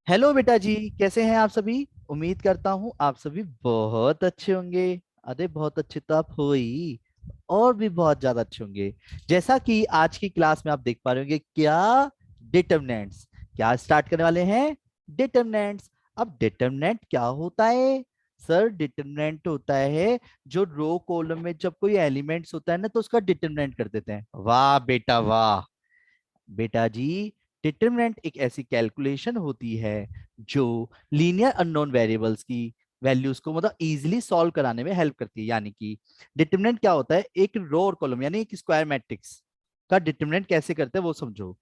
Hello बेटा जी, कैसे हैं आप सभी। उम्मीद करता हूँ आप सभी बहुत अच्छे होंगे। अरे बहुत अच्छे तो आप हो ही, और भी बहुत ज्यादा अच्छे होंगे। जैसा कि आज की क्लास में आप देख पा रहे होंगे क्या, डिटरमिनेंट्स। क्या स्टार्ट करने वाले हैं, डिटरमिनेंट्स। अब डिटरमिनेंट क्या होता है सर? डिटरमिनेंट होता है जो रो कॉलम में जब कोई एलिमेंट्स होता है ना, तो उसका डिटरमिनेंट कर देते हैं। वाह बेटा वाह। बेटा जी, डिटरमिनेंट एक ऐसी कैलकुलेशन होती है जो लीनियर अननोन वेरिएबल्स की वैल्यूज को मतलब इजीली सॉल्व कराने में हेल्प करती है। यानी कि डिटरमिनेंट क्या होता है, एक रो और कॉलम यानी एक स्क्वायर मैट्रिक्स का डिटरमिनेंट कैसे करते हैं वो समझो।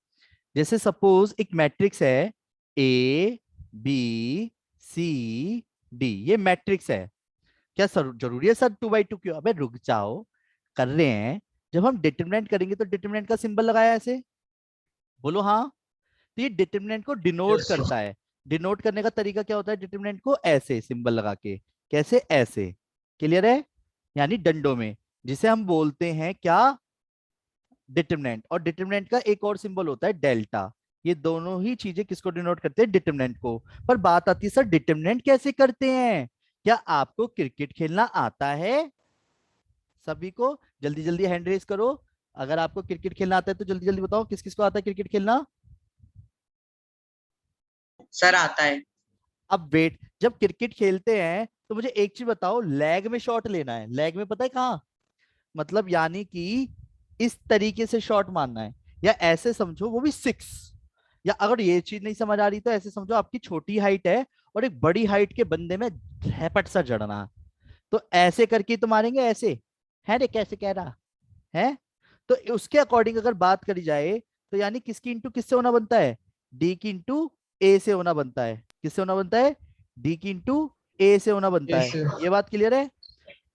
जैसे सपोज एक मैट्रिक्स है, ए बी सी डी, ये मैट्रिक्स है। क्या सर जरूरी है सर 2 by 2 क्यों? अबे रुक जाओ, कर रहे हैं। जब हम डिटरमिनेंट करेंगे तो डिटरमिनेंट का सिंबल लगाया ऐसे, बोलो हाँ। तो ये डिटरमिनेंट को डिनोट यस सर। करता है। डिनोट करने का तरीका क्या होता है डिटरमिनेंट को? ऐसे सिंबल लगा के। कैसे? ऐसे। क्लियर है? यानी डंडों में, जिसे हम बोलते हैं क्या, डिटरमिनेंट। और डिटरमिनेंट का एक और सिंबल होता है डेल्टा। ये दोनों ही चीजें किसको डिनोट करते हैं? डिटरमिनेंट को। पर बात आती है सर डिटरमिनेंट कैसे करते हैं। क्या आपको क्रिकेट खेलना आता है सभी को? जल्दी जल्दी हैंड रेस करो। अगर आपको क्रिकेट खेलना आता है तो जल्दी जल्दी बताओ किस किस को आता है क्रिकेट खेलना। सर आता है। अब वेट, जब क्रिकेट खेलते हैं तो मुझे एक चीज बताओ, लेग में शॉट लेना है। लेग में पता है कहाँ? मतलब यानी कि इस तरीके से शॉट मारना है, या ऐसे समझो वो भी सिक्स। या अगर ये चीज नहीं समझ आ रही तो ऐसे समझो आपकी छोटी हाइट है और एक बड़ी हाइट के बंदे में झपट सा जड़ना है। तो ऐसे करके तो मारेंगे ऐसे, है रे? कैसे कह रहा है? तो उसके अकॉर्डिंग अगर बात करी जाए तो यानी किसकी इंटू किससे होना बनता है? डी की इंटू ए से होना बनता है। किससे होना बनता है? डी की इंटू ए से होना बनता यस है। सर। ये बात क्लियर है?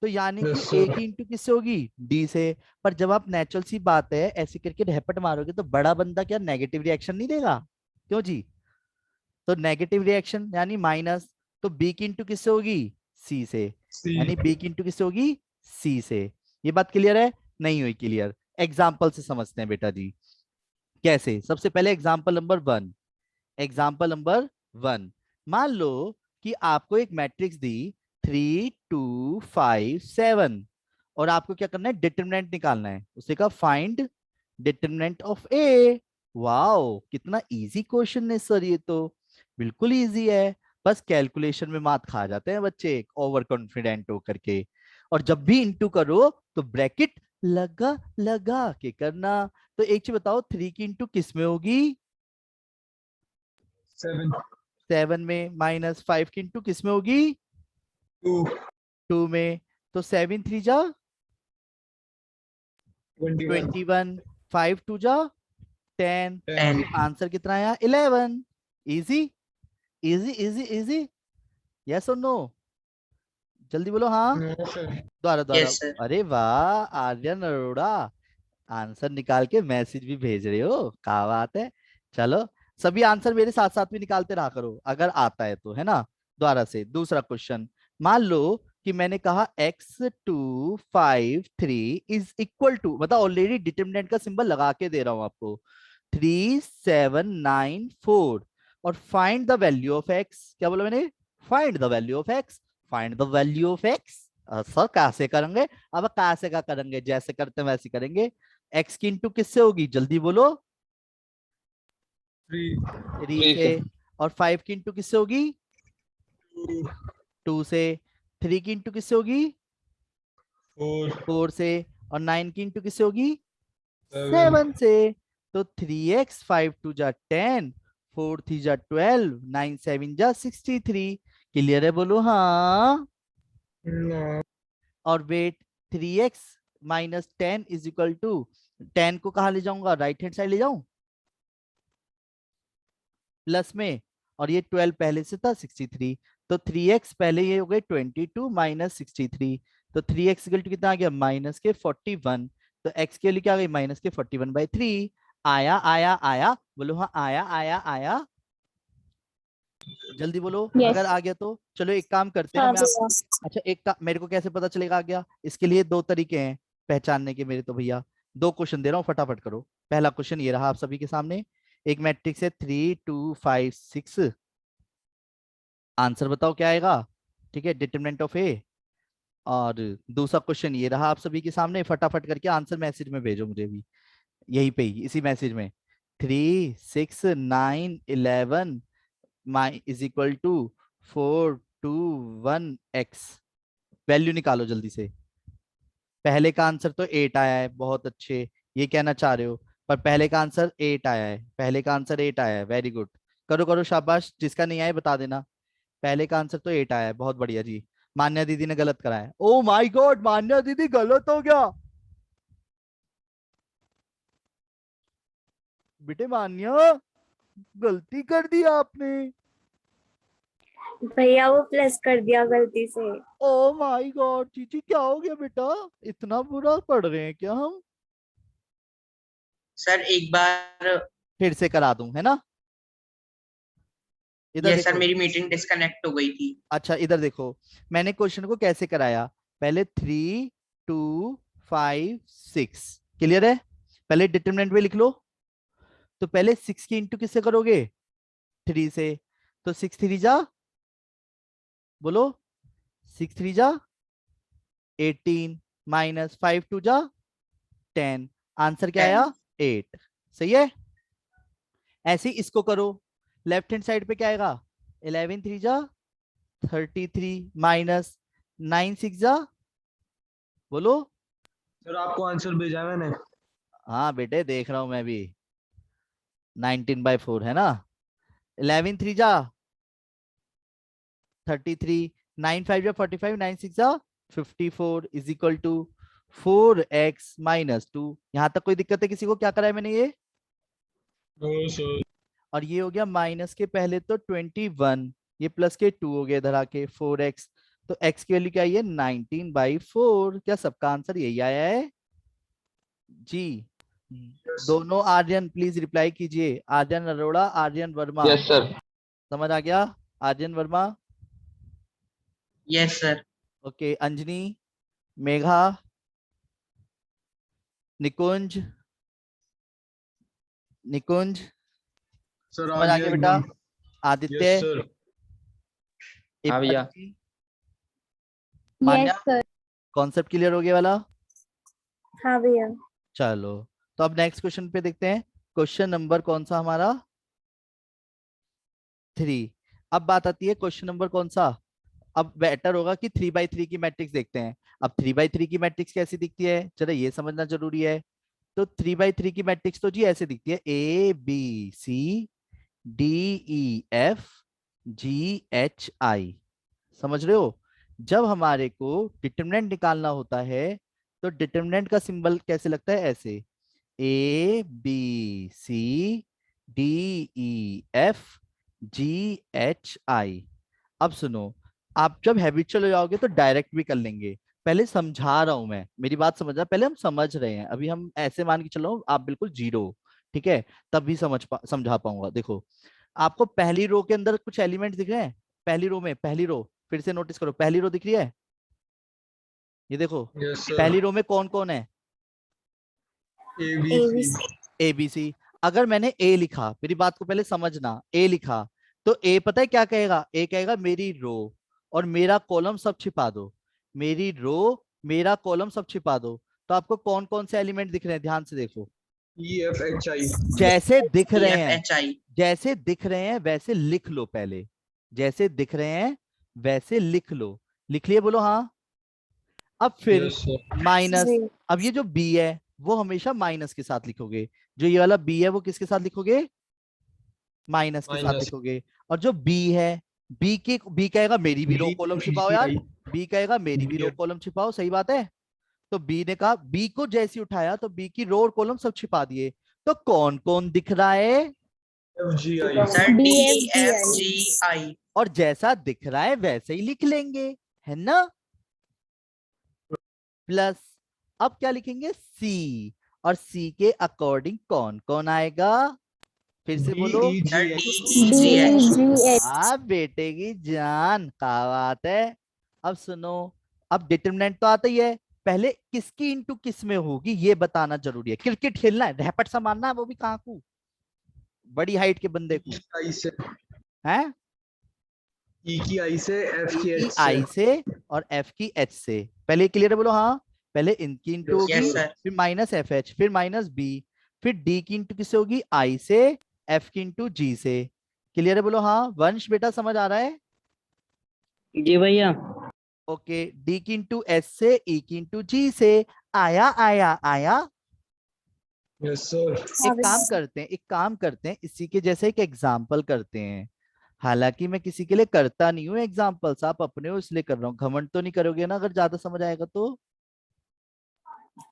तो यानी कि यस ए सर। की इंटू किससे होगी? डी से। पर जब आप नेचुरल सी बात है ऐसे करके ढेपट मारोगे तो बड़ा बंदा क्या नेगेटिव रिएक्शन नहीं देगा? क्यों जी? तो नेगेटिव रिएक्शन यानी माइनस। तो बी की इंटू किससे होगी? सी से। सी। यानी बी की इंटू किससे होगी? सी से। ये बात क्लियर है? नहीं हुई क्लियर? एग्जाम्पल से समझते हैं बेटा जी। कैसे? सबसे पहले एग्जाम्पल नंबर 1। एग्जाम्पल नंबर 1, मान लो कि आपको एक मैट्रिक्स दी 3 2 5 7, और आपको क्या करना है? डिटरमिनेंट निकालना है। उसे कहा find determinant of A. Wow, कितना इजी क्वेश्चन है सर ये तो। बिल्कुल इजी है। बस कैलकुलेशन में मात खा जाते हैं बच्चे ओवर कॉन्फिडेंट होकर के। और जब भी इंटू करो तो ब्रैकेट लगा लगा के करना। तो एक चीज बताओ, 3 की इंटू किस में होगी? 7। 7 में। माइनस 5 की इंटू किस में होगी? 2। 2 में। तो 7 3 जा 21। 21, 5 2 जा 10। 10। तो आंसर कितना आया? 11। Easy easy easy easy. Yes और नो? जल्दी बोलो हाँ। No sir. द्वारा द्वारा। Yes sir. अरे वाह आर्यन अरोड़ा, आंसर निकाल के मैसेज भी भेज रहे हो, क्या बात है। चलो, सभी आंसर मेरे साथ साथ भी निकालते रहा करो अगर आता है तो, है ना। दोबारा से दूसरा क्वेश्चन। मान लो कि मैंने कहा x2 5 3 इज इक्वल टू, मतलब ऑलरेडी डिटरमिनेंट का सिंबल लगा के दे रहा हूं आपको, 3 7 9 4, और find the value of x. क्या बोला मैंने? Find the value of x. Find the value of x. Sir कैसे करेंगे? अब कैसे का करेंगे, जैसे करते हैं वैसे करेंगे। एक्स की इंटू किससे होगी? जल्दी बोलो। 3। 3 3 से। से। और 5 की इंटू किससे होगी? 2। 2 से। 3 की इंटू किससे होगी? 4। 4 से। और 9 की इंटू किससे होगी? 7। 7 से। तो 3x, 5 2 जा 10, 4 3 जा 12, 9 7 जा 63। क्लियर है? बोलो हाँ। नो। और wait, 3x - 10 is equal to, 10 को कहा ले जाऊंगा? राइट हैंड साइड ले जाऊं प्लस में। और ये 12 पहले से था 63। तो 3x पहले ये हो गए 22 - 63। तो 3x इक्वल टू कितना आ गया? -41। तो x के लिए क्या आ गई? -41/3। आया आया आया, बोलो हाँ आया आया आया। जल्दी बोलो यस। अगर आ गया तो। चलो एक काम करते हैं, हाँ मैं जी आप, हाँ। अच्छा एक मेरे को कैसे पता चलेगा आ गया? इसके लिए दो तरीके हैं पहचानने के मेरे तो भैया। दो क्वेश्चन दे रहा हूँ, फटाफट करो। पहला क्वेश्चन ये रहा आप सभी के सामने। एक मैट्रिक्स है 3 2 5 6, आंसर बताओ क्या आएगा। ठीक है, डिटरमिनेंट ऑफ ए। और दूसरा क्वेश्चन ये रहा आप सभी के सामने, फटाफट करके आंसर मैसेज में भेजो मुझे भी, यहीं पे ही इसी मैसेज में। 3, 6, 9, 11 my is equal to 4, 2, 1 x। Value निकालो जल्दी से। पहले का आंसर तो 8 आया है, बहुत अच्छे, ये कहना चाह रहे हो। पर पहले का आंसर 8 आया है, पहले का आंसर 8 आया है, वेरी गुड। करो करो शाबाश, जिसका नहीं आया बता देना। पहले का आंसर तो 8 आया है, बहुत बढ़िया जी। मान्या दीदी ने गलत करा है, ओ माय गॉड, मान्या दीदी गलत हो गया। बेटे मान्या, गलती कर दी आपने। भैया वो प्लस कर दिया गलती से। ओ माय गॉड, चीची क्या हो गया बेटा, इतना बुरा पढ़ रहे हैं क्या हम। सर एक बार। फिर से करा दूं है ना। इधर ये सर देखो। मेरी मीटिंग डिस्कनेक्ट हो गई थी। अच्छा इधर देखो, मैंने क्वेश्चन को कैसे कराया। पहले 3, 2, 5, 6, क्लियर है। पहले डिटरमिनेंट में लिख लो। तो पहले 6 की इंटू किससे करोगे, 3 से। तो 6 3 जा, बोलो, 6 3 जा 18, माइनस 5 2 जा 10। आंसर क्या आया, 8। सही है। ऐसे ही इसको करो, लेफ्ट हैंड साइड पे क्या आएगा, 11 3 जा 33, माइनस 9 6 जा, बोलो। सर आपको आंसर भेजा है मैंने। हाँ बेटे देख रहा हूं मैं भी, 19/4 है ना। 11 3 जा 33, 9 5 जा 45, 9 6 जा 54 इज इक्वल टू 4x-2। यहां तक कोई दिक्कत है किसी को, क्या करा है मैंने ये। No sir. और ये हो गया माइनस के पहले तो 21, ये प्लस के 2 हो गए इधर आके 4x। तो x की वैल्यू क्या आई है, 19/4। क्या सबका आंसर यही आया है जी। दोनों आर्यन प्लीज रिप्लाई कीजिए, आर्यन अरोड़ा, आर्यन वर्मा। Yes sir. समझ आ गया, Aryan Verma. Yes sir. Okay, Anjani, Megha, Nikunj, Nikunj, sir आ समझ आ गया गया बेटा। एकदम। Aditya, yes sir. हाँ भैया। Ippi, Manya, yes sir. Concept clear हो गया वाला। हाँ भैया। चलो, तो अब नेक्स्ट क्वेश्चन पे देखते हैं। क्वेश्चन नंबर कौन सा हमारा, 3। अब बात आती है क्वेश्चन नंबर कौन सा। अब बेटर होगा कि 3/3 की मैट्रिक्स देखते हैं। अब 3/3 की मैट्रिक्स कैसी दिखती है, जरा ये समझना जरूरी है। तो 3/3 की मैट्रिक्स तो जी ऐसे दिखती है, ABCDEFGHI। समझ रहे हो। जब हमारे को डिटरमिनेंट निकालना होता है, तो डिटरमिनेंट का सिंबल कैसे लगता है, ऐसे ABCDEFGHI। अब सुनो, आप जब हैबिचुअल हो जाओगे तो डायरेक्ट भी कर लेंगे। पहले समझा रहा हूं मैं, मेरी बात समझ रहा, पहले हम समझ रहे हैं, अभी हम ऐसे मान के चलो आप बिल्कुल जीरो। ठीक है, तब भी समझा पाऊंगा। देखो, आपको पहली रो के अंदर कुछ एलिमेंट्स दिख रहे हैं। पहली रो में, पहली रो फिर से नोटिस करो, पहली रो दिख रही है, ये देखो। Yes sir. पहली रो में कौन कौन है, ABC। ABC। अगर मैंने ए लिखा, मेरी बात को पहले समझना, ए लिखा, तो ए पता है क्या कहेगा, ए कहेगा मेरी रो और मेरा कॉलम सब छिपा दो, मेरी रो मेरा कॉलम सब छिपा दो। तो आपको कौन कौन से एलिमेंट दिख रहे हैं, ध्यान से देखो। EFHI। जैसे दिख रहे हैं, EFHI। जैसे दिख रहे हैं वैसे लिख लो पहले। जैसे दिख रहे हैं वैसे लिख लो। लिख लिए, बोलो हाँ। अब फिर यस सर। माइनस। जी। अब ये जो बी है वो हमेशा माइनस के साथ लिखोगे, जो ये वाला बी है वो किसके साथ लिखोगे, माइनस के साथ माइनस। लिखोगे। और जो बी है, बी कहेगा मेरी भी रो कॉलम छिपाओ यार, BCI। बी कहेगा मेरी भी रो कॉलम छिपाओ, सही बात है। तो बी ने कहा, बी को जैसे ही उठाया तो बी की रो और कॉलम सब छिपा दिए। तो कौन कौन दिख रहा है, FGI। Sir DFGI। DFGI। और जैसा दिख रहा है वैसे ही लिख लेंगे, है ना। प्लस, अब क्या लिखेंगे, सी। और सी के अकॉर्डिंग कौन कौन आएगा, फिर से बोलो। Sir DEGH। DEGH। DEGH। हाँ बेटे की जान, क्या बात है। अब सुनो, अब डिटरमिनेंट तो आता ही है, पहले किसकी इंटू किस में होगी ये बताना जरूरी है। क्रिकेट खेलना है, रैपट सा मारना है, वो भी कहाँ को, बड़ी हाइट के बंदे को, ESI से। है E की I से F की E H की से I से और F की H से। पहले क्लियर है बोलो हाँ। पहले इनकी इंटू Yes, होगी, yes sir, फिर माइनस एफ एच, फिर माइनस बी, फिर डी की इंटू किससे होगी, आई से, एफ की इंटू जी से। क्लियर है बोलो हाँ। वंश बेटा समझ आ रहा है? जी भैया। ओके, डी की इंटू एस से, ई की इंटू जी से। आया आया आया। yes sir, हाँ एक काम करते हैं, इसी के जैसे एक एग्जाम्पल करते हैं। हालांकि मैं किसी के लिए करता नहीं हूँ एग्जाम्पल्स, आप अपने हो इसलिए कर रहा हूँ। घमंड तो नहीं करोगे ना अगर ज्यादा समझ आएगा तो?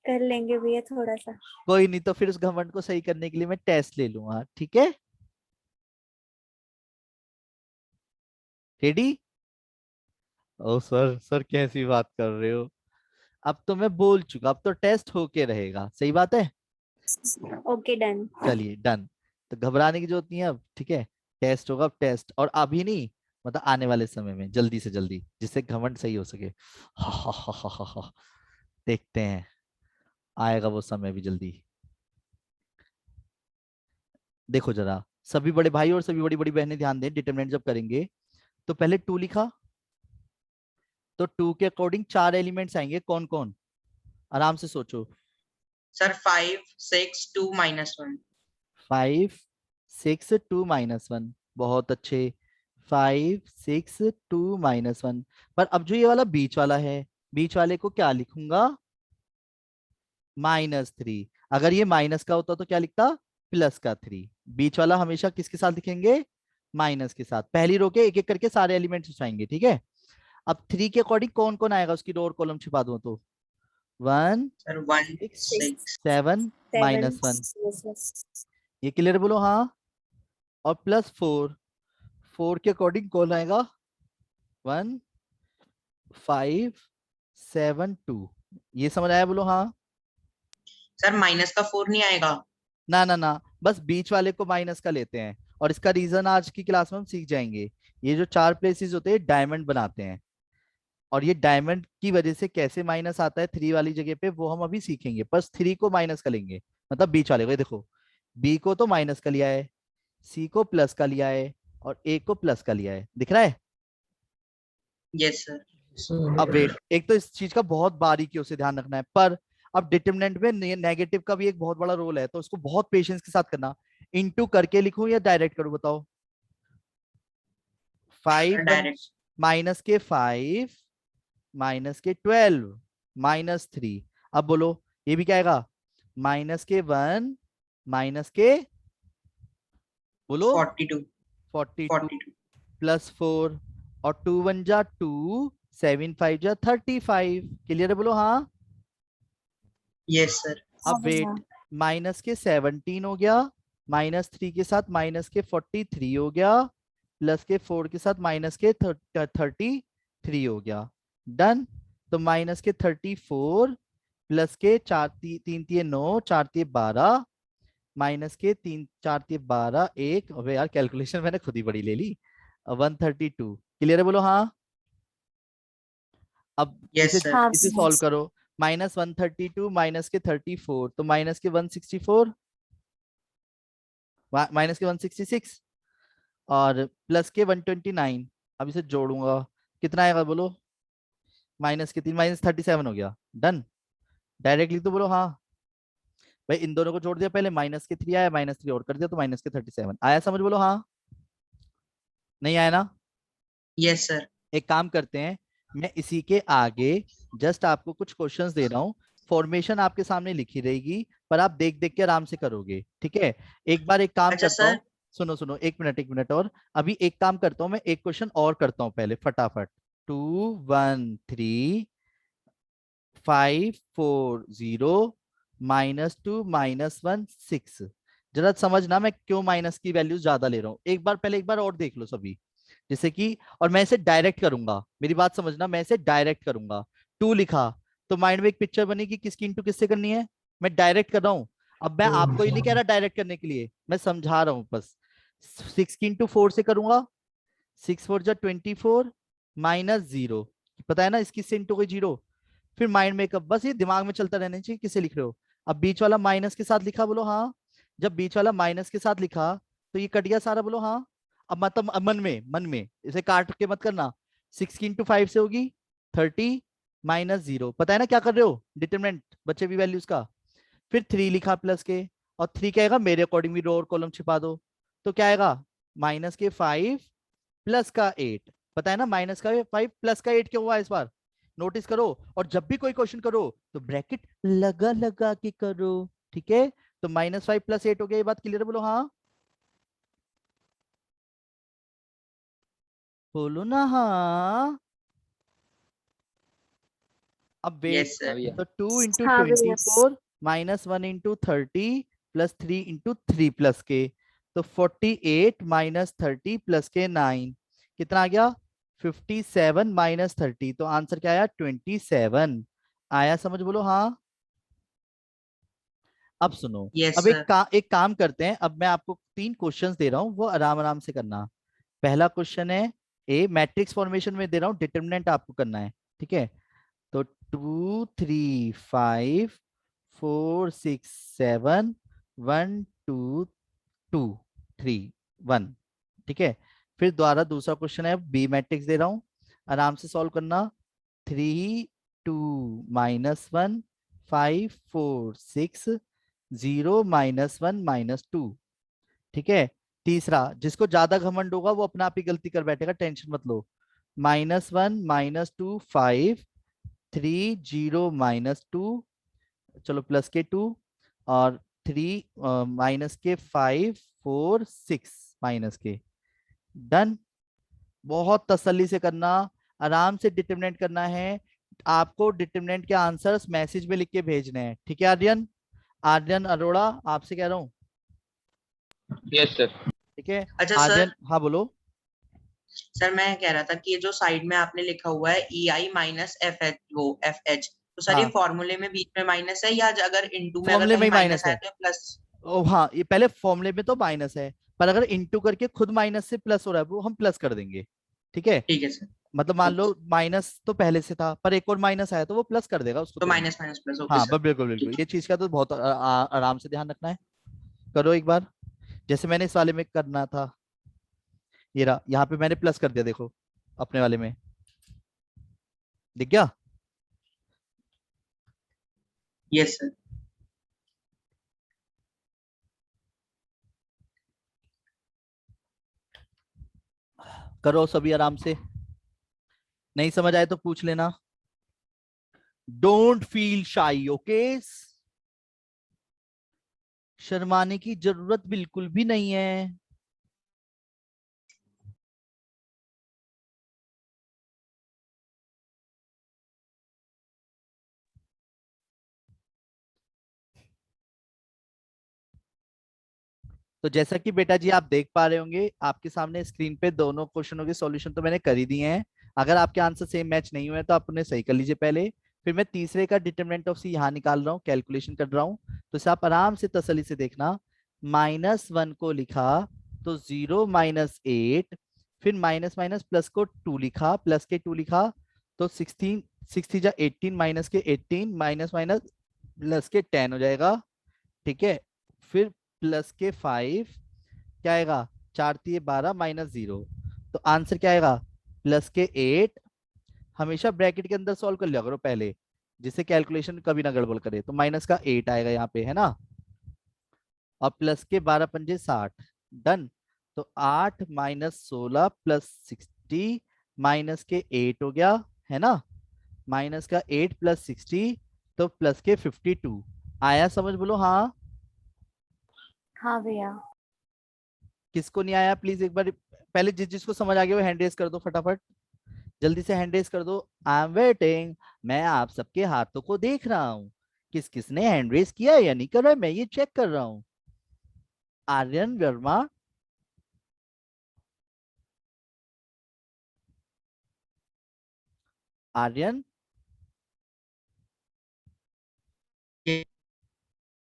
कर लेंगे भैया थोड़ा सा। कोई नहीं, तो फिर उस घमंड को सही करने के लिए मैं टेस्ट ले लूंगा, ठीक है? रेडी? ओ सर, सर कैसी बात कर रहे हो? अब तो मैं बोल चुका, अब तो टेस्ट होके रहेगा, सही बात है। Okay done. चलिए डन। तो घबराने की जरूरत नहीं है अब, ठीक है? टेस्ट होगा अब, टेस्ट, और अभी नहीं, मतलब आने वाले समय में जल्दी से जल्दी, जिससे घमंड सही हो सके। हा हा हा हा हा हा। देखते हैं, आएगा वो समय भी जल्दी। देखो जरा, सभी बड़े भाई और सभी बड़ी बड़ी बहनें ध्यान दें, डिटरमिनेंट जब करेंगे तो पहले टू लिखा, तो टू के अकॉर्डिंग चार एलिमेंट्स आएंगे, कौन कौन? आराम से सोचो। sir 5 6 2 minus 1, 5 6 2 -1, बहुत अच्छे। 5 6 2 -1। पर अब जो ये वाला बीच वाला है, बीच वाले को क्या लिखूंगा? -3। अगर ये माइनस का होता तो क्या लिखता? प्लस का 3। बीच वाला हमेशा किसके साथ लिखेंगे? माइनस के साथ। पहली रो के एक एक करके सारे एलिमेंट्स उठाएंगे, ठीक है? अब 3 के अकॉर्डिंग कौन कौन आएगा, उसकी रो और कॉलम छिपा दो तो। 1 sir 1 6 6 7 7 -1। ये क्लियर बोलो हाँ। और +4, 4 के अकॉर्डिंग कौन आएगा? 1 5 7 2। ये समझ आया बोलो हाँ। sir माइनस का 4 नहीं आएगा? ना ना ना, बस बीच वाले को माइनस का लेते हैं, और इसका रीजन आज की क्लास में हम सीख जाएंगे। ये जो चार प्लेसेस होते हैं डायमंड बनाते हैं, और ये डायमंड की वजह से कैसे माइनस आता है 3 वाली जगह पे, वो हम अभी सीखेंगे। बस 3 को माइनस का लेंगे, मतलब बीच वाले को। ये देखो, बी को तो माइनस का लिया है, सी को प्लस का लिया है, और ए को प्लस का लिया है, दिख रहा है? yes sir, अब वेट, एक तो इस चीज का बहुत बारीकियों से ध्यान रखना है, पर अब डिटरमिनेंट में नेगेटिव का भी एक बहुत बड़ा रोल है, तो उसको बहुत पेशेंस के साथ करना। इनटू करके लिखूं या डायरेक्ट करूं, बताओ? 5 डायरेक्ट। माइनस के 5 माइनस के 12 -3। अब बोलो ये भी क्या आएगा? -1 माइनस के, बोलो, 42 42 42 +4, और 2 1 जा 2, 7 5 जा 35। क्लियर है बोलो हाँ। yes sir, अब वेट, माइनस के 17 हो गया, -3 के साथ माइनस के 43 हो गया, प्लस के 4 के साथ माइनस के 33 हो गया। डन। तो माइनस के 34 प्लस के 4 3 3 9 4 3 12, माइनस के 3 4 3 12 1, अबे यार कैलकुलेशन मैंने खुद ही बड़ी ले ली। 132। क्लियर है बोलो हाँ। अब yes इसे sir, हाँ इसे सॉल्व करो। -132 माइनस के 34, तो माइनस के 164, माइनस के 166, और प्लस के 129। अब इसे जोड़ूंगा, कितना आएगा बोलो? माइनस के 3 -37 हो गया। डन। डायरेक्टली तो बोलो हाँ। भाई इन दोनों को जोड़ दिया, पहले -3 आया, -3 और कर दिया तो -37 आया। समझ बोलो हाँ। नहीं आया ना? yes sir, एक काम करते हैं, मैं इसी के आगे जस्ट आपको कुछ क्वेश्चंस दे रहा हूँ, फॉर्मेशन आपके सामने लिखी रहेगी, पर आप देख देख के आराम से करोगे, ठीक है? एक बार एक काम अच्छा करता हूँ, सर, सुनो सुनो, एक मिनट और। अभी एक काम करता हूँ, मैं एक क्वेश्चन और करता हूँ पहले फटाफट। 2 1 3 5 4 0 -2 -1 6। जरा समझना मैं क्यों माइनस की वैल्यूज ज्यादा ले रहा हूँ। एक बार पहले, एक बार और देख लो सभी, जैसे कि, और मैं इसे डायरेक्ट करूंगा, मेरी बात समझना, मैं इसे डायरेक्ट करूंगा। 2 लिखा तो माइंड में एक पिक्चर बनी कि किसकी इंटू किससे करनी है। मैं डायरेक्ट कर रहा हूँ। अब मैं आपको ही नहीं कह रहा डायरेक्ट करने के लिए, मैं समझा रहा हूँ बस। 6 की इंटू 4 से करूंगा, 6 4 जा 24 -0। पता है ना, इसकी से इंटू कोई 0। फिर माइंड मेकअप, बस ये दिमाग में चलता रहना चाहिए किसे लिख रहे हो। अब बीच वाला माइनस के साथ लिखा, बोलो हाँ। जब बीच वाला माइनस के साथ लिखा तो ये कट गया सारा, बोलो हाँ। अब मतलब मन में इसे काट के मत करना। 6 की इंटू 5 से होगी 30 माइनस 0, पता है ना क्या कर रहे हो, डिटरमिनेंट बचे भी वैल्यूज का। फिर 3 लिखा प्लस के, और 3 क्या आएगा, मेरे अकॉर्डिंग भी रो और कॉलम छिपा दो। तो क्या आएगा, माइनस के 5 प्लस का 8, पता है ना माइनस का 5 प्लस का 8 क्यों हुआ इस बार, नोटिस करो। और जब भी कोई क्वेश्चन करो तो ब्रैकेट लगा लगा के करो, ठीक है। तो -5 + 8 हो गया, ये बात क्लियर है, बोलो हाँ, बोलो ना हाँ। अब वेट, Yes, sir. तो 2 इंटू हाँ ट्वेंटी भैया। Four minus 1 into 30 plus 3 into 3 plus के, तो 48 माइनस 30 प्लस के 9, कितना आ गया, 57 माइनस 30, तो आंसर क्या आया, 27 आया, समझ बोलो हाँ। अब सुनो, Yes, अब sir. एक काम करते हैं, अब मैं आपको 3 क्वेश्चंस दे रहा हूँ, वो आराम आराम से करना। पहला क्वेश्चन है, ए मैट्रिक्स फॉर्मेशन में दे रहा हूँ, डिटरमिनेंट आपको करना है, ठीक है। तो 2 3 5 4 6 7 1 2 2 3 1, ठीक है। फिर दोबारा दूसरा क्वेश्चन है, बी मैट्रिक्स दे रहा हूं, आराम से सॉल्व करना। 3 2 -1 5 4 6 0 -1 -2, ठीक है। तीसरा, जिसको ज्यादा घमंड होगा वो अपना आप ही गलती कर बैठेगा, टेंशन मत लो। -1 -2 5 3 0 -2, चलो प्लस के 2, और 3 माइनस के 5 4 6 माइनस के, डन। बहुत तसल्ली से करना, आराम से डिटरमिनेंट करना है। आपको डिटरमिनेंट के आंसर्स मैसेज में लिख के भेजने हैं, ठीक है आर्यन, आर्यन अरोड़ा आपसे कह रहा हूँ, यस सर। ठीक है। अच्छा सर, आर्यन हाँ बोलो। सर मैं कह रहा था कि ये जो साइड में आपने लिखा हुआ है EI माइनस एफ एच, वो FH, तो सर ये हाँ, फॉर्मूले में बीच में माइनस है, या अगर इनटू में अगर फॉर्मूले में कहीं ही माइनस माइनस आया है। तो प्लस? ओ हाँ, ये पहले फॉर्मूले में तो माइनस है, पर अगर इंटू करके खुद माइनस से प्लस हो रहा है वो हम प्लस कर देंगे, ठीक है। ठीक है सर। मतलब मान ओके, लो माइनस तो पहले से था, पर एक और माइनस आया तो वो प्लस कर देगा उसको तो तुरंत। माइनस माइनस प्लस, ओके हाँ सर। बस बिल्कुल बिल्कुल, ठीक ये चीज का तो बहुत आराम से ध्यान रखना है। करो एक बार, जैसे मैंने इस वाले में करना था, ये रहा, यहाँ पे मैंने प्लस कर दिया, देखो अपने वाले में, दिख गया। Yes sir. करो सभी आराम से, नहीं समझ आए तो पूछ लेना। डोंट फील शाई, ओके, शर्माने की जरूरत बिल्कुल भी नहीं है। तो जैसा कि बेटा जी आप देख पा रहे होंगे, आपके सामने स्क्रीन पे दोनों क्वेश्चनों के सॉल्यूशन तो मैंने कर ही दिए हैं। अगर आपके आंसर सेम मैच नहीं हुए तो आप उन्हें सही कर लीजिए पहले। फिर मैं तीसरे का डिटरमिनेंट ऑफ सी यहाँ निकाल रहा हूँ, कैलकुलेशन कर रहा हूँ, तो इसे आप आराम से तसल्ली से देखना। -1 को लिखा तो 0 -8, फिर माइनस माइनस प्लस को 2 लिखा, प्लस के 2 लिखा, तो 16 60 जा 18 माइनस के 18 माइनस माइनस प्लस के 10 हो जाएगा, ठीक है। फिर प्लस के 5, क्या आएगा, 4 × 3 = 12 -0, तो आंसर क्या आएगा, प्लस के 8। हमेशा ब्रैकेट के अंदर सॉल्व कर लिया करो पहले, जिससे कैलकुलेशन कभी ना गड़बड़ करे, तो माइनस का 8 आएगा यहाँ पे, है ना। और प्लस के 12 × 5 = 60, डन। तो 8 -16 प्लस 60 माइनस के 8 हो गया, है ना, माइनस का 8 प्लस 60, तो प्लस के 52 आया, समझ बोलो हाँ। हाँ भैया। किसको नहीं आया प्लीज एक बार, पहले जिसको समझ आ गया वो हैंड रेस कर दो फटाफट, जल्दी से हैंड रेस कर दो। आई एम वेटिंग, मैं आप सबके हाथों को देख रहा हूँ, किस किसने हैंड रेस किया है या नहीं कर रहा है, मैं ये चेक कर रहा हूँ। आर्यन वर्मा, आर्यन,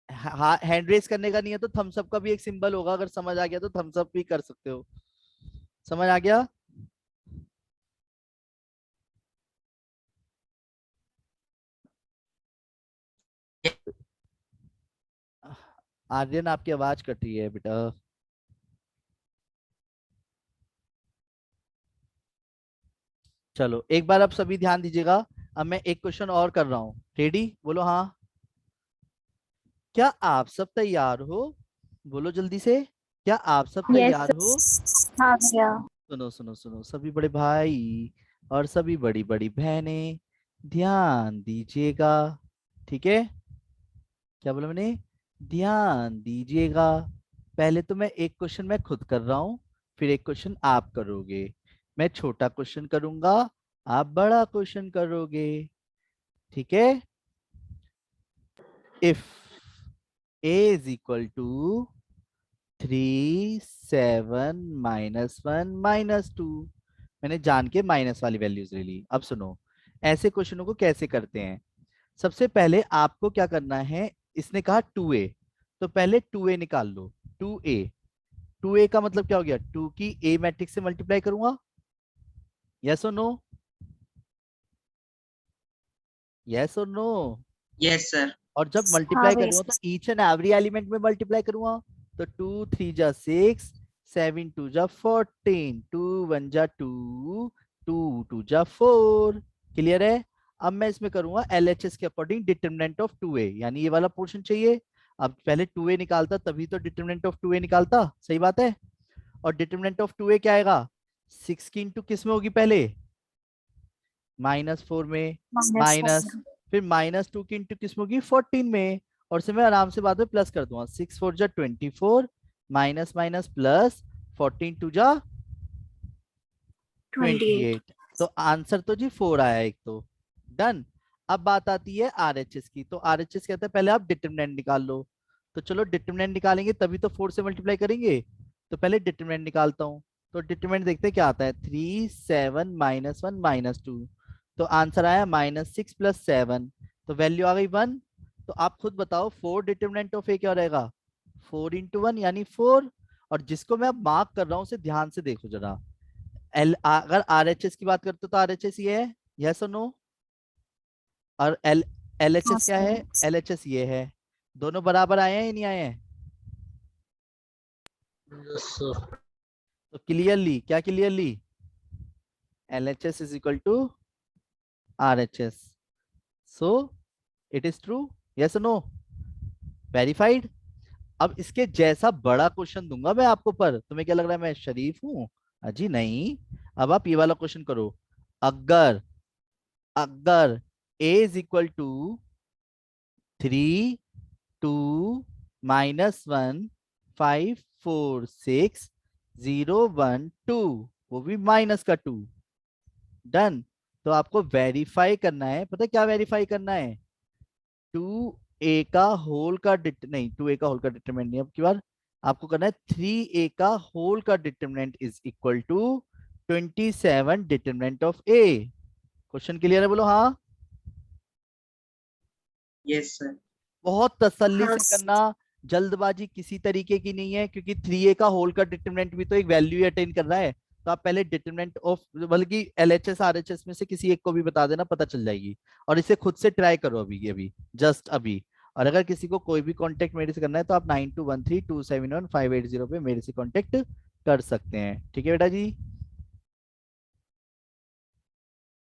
हाँ हैंड रेस करने का नहीं है तो थम्स अप का भी एक सिंबल होगा, अगर समझ आ गया तो थम्स अप भी कर सकते हो, समझ आ गया। आर्यन आपकी आवाज कट रही है बेटा। चलो एक बार आप सभी ध्यान दीजिएगा। अब मैं एक क्वेश्चन और कर रहा हूँ, रेडी? बोलो हाँ। क्या आप सब तैयार हो? बोलो जल्दी से, क्या आप सब तैयार हो? हाँ भैया। सुनो सुनो सुनो, सभी बड़े भाई और सभी बड़ी बड़ी बहनें ध्यान दीजिएगा, ठीक है? क्या बोला मैंने? ध्यान दीजिएगा। पहले तो मैं एक क्वेश्चन मैं खुद कर रहा हूँ, फिर एक क्वेश्चन आप करोगे। मैं छोटा क्वेश्चन करूंगा, आप बड़ा क्वेश्चन करोगे, ठीक है? If a is equal to 3 7 -1 -2, मैंने जान के माइनस वाली वैल्यूज ले ली। अब सुनो, ऐसे क्वेश्चनों को कैसे करते हैं। सबसे पहले आपको क्या करना है, इसने कहा 2a, तो पहले 2a निकाल लो। 2a, 2a का मतलब क्या हो गया? 2 की a मैट्रिक्स से मल्टीप्लाई करूंगा, यस और नो? यस और नो? Yes sir. और जब हाँ मल्टीप्लाई भैया। करूंगा तो ईच एंड एवरी एलिमेंट में मल्टीप्लाई करूंगा। तो 2 3 जा 6, 7 2 जा 14, 2 1 जा 2, 2 2 जा 4। क्लियर है? अब मैं इसमें करूंगा LHS के अकॉर्डिंग डिटरमिनेंट ऑफ 2a, यानी ये वाला पोर्शन चाहिए। अब पहले 2a निकालता तभी तो डिटरमिनेंट ऑफ 2a निकालता, सही बात है? और डिटरमिनेंट ऑफ 2a क्या आएगा? 6 की इंटू किस में होगी पहले? -4 में, माइनस, फिर -2 की इंटू किस में होगी? 14 में, और से मैं आराम से बाद में प्लस कर दूंगा। 6 4 जा 24, माइनस माइनस प्लस, 14 2 जा 28। 28। तो आंसर तो जी 4 आया एक तो। डन। अब बात आती है RHS की। तो RHS कहता है पहले आप डिटरमिनेंट निकाल लो। तो चलो डिटरमिनेंट निकालेंगे तभी तो 4 से मल्टीप्लाई करेंगे। तो पहले डिटरमिनेंट निकालता हूँ। तो डिटरमिनेंट देखते हैं क्या आता है। 3 7 -1 -2, तो आंसर आया -6 + 7, तो वैल्यू आ गई 1। तो आप खुद बताओ 4 डिटरमिनेंट ऑफ ए क्या रहेगा? 4 × 1 यानी 4। और जिसको मैं अब मार्क कर रहा हूँ उसे ध्यान से देखो जरा। अगर RHS की बात करते हो तो RHS ये है, यस और नो? और LHS क्या है? LHS ये है। दोनों बराबर आए हैं या नहीं आए हैं? Yes, sir. तो क्लियरली, क्या clearly? LHS is equal to RHS, so it is true, yes or no? Verified. अब इसके जैसा बड़ा क्वेश्चन दूंगा मैं आपको, पर तुम्हें क्या लग रहा है मैं शरीफ हूं? अजी नहीं। अब आप ये वाला क्वेश्चन करो। अगर अगर a is equal to 3 2 -1 5 4 6 0 1 2, वो भी माइनस का 2। डन। तो आपको वेरीफाई करना है, पता है क्या वेरीफाई करना है? 2a का होल का नहीं, 2a का होल का डिटरमिनेंट नहीं, अब की बार आपको करना है 3a का होल का determinant is equal to 27 determinant of a। Question clear है? बोलो हाँ। Yes sir. बहुत तसल्ली हाँ से करना, जल्दबाजी किसी तरीके की नहीं है, क्योंकि 3a का होल का डिटरमिनेंट भी तो एक वैल्यू ही अटेन कर रहा है। तो आप पहले डिटरमिनेंट ऑफ, बल्कि LHS RHS में से किसी एक को भी बता देना, पता चल जाएगी। और इसे खुद से ट्राई करो अभी अभी, जस्ट अभी। और अगर किसी को कोई भी कांटेक्ट मेरे से करना है तो आप 9213271580 पे मेरे से कांटेक्ट कर सकते हैं, ठीक है बेटा जी?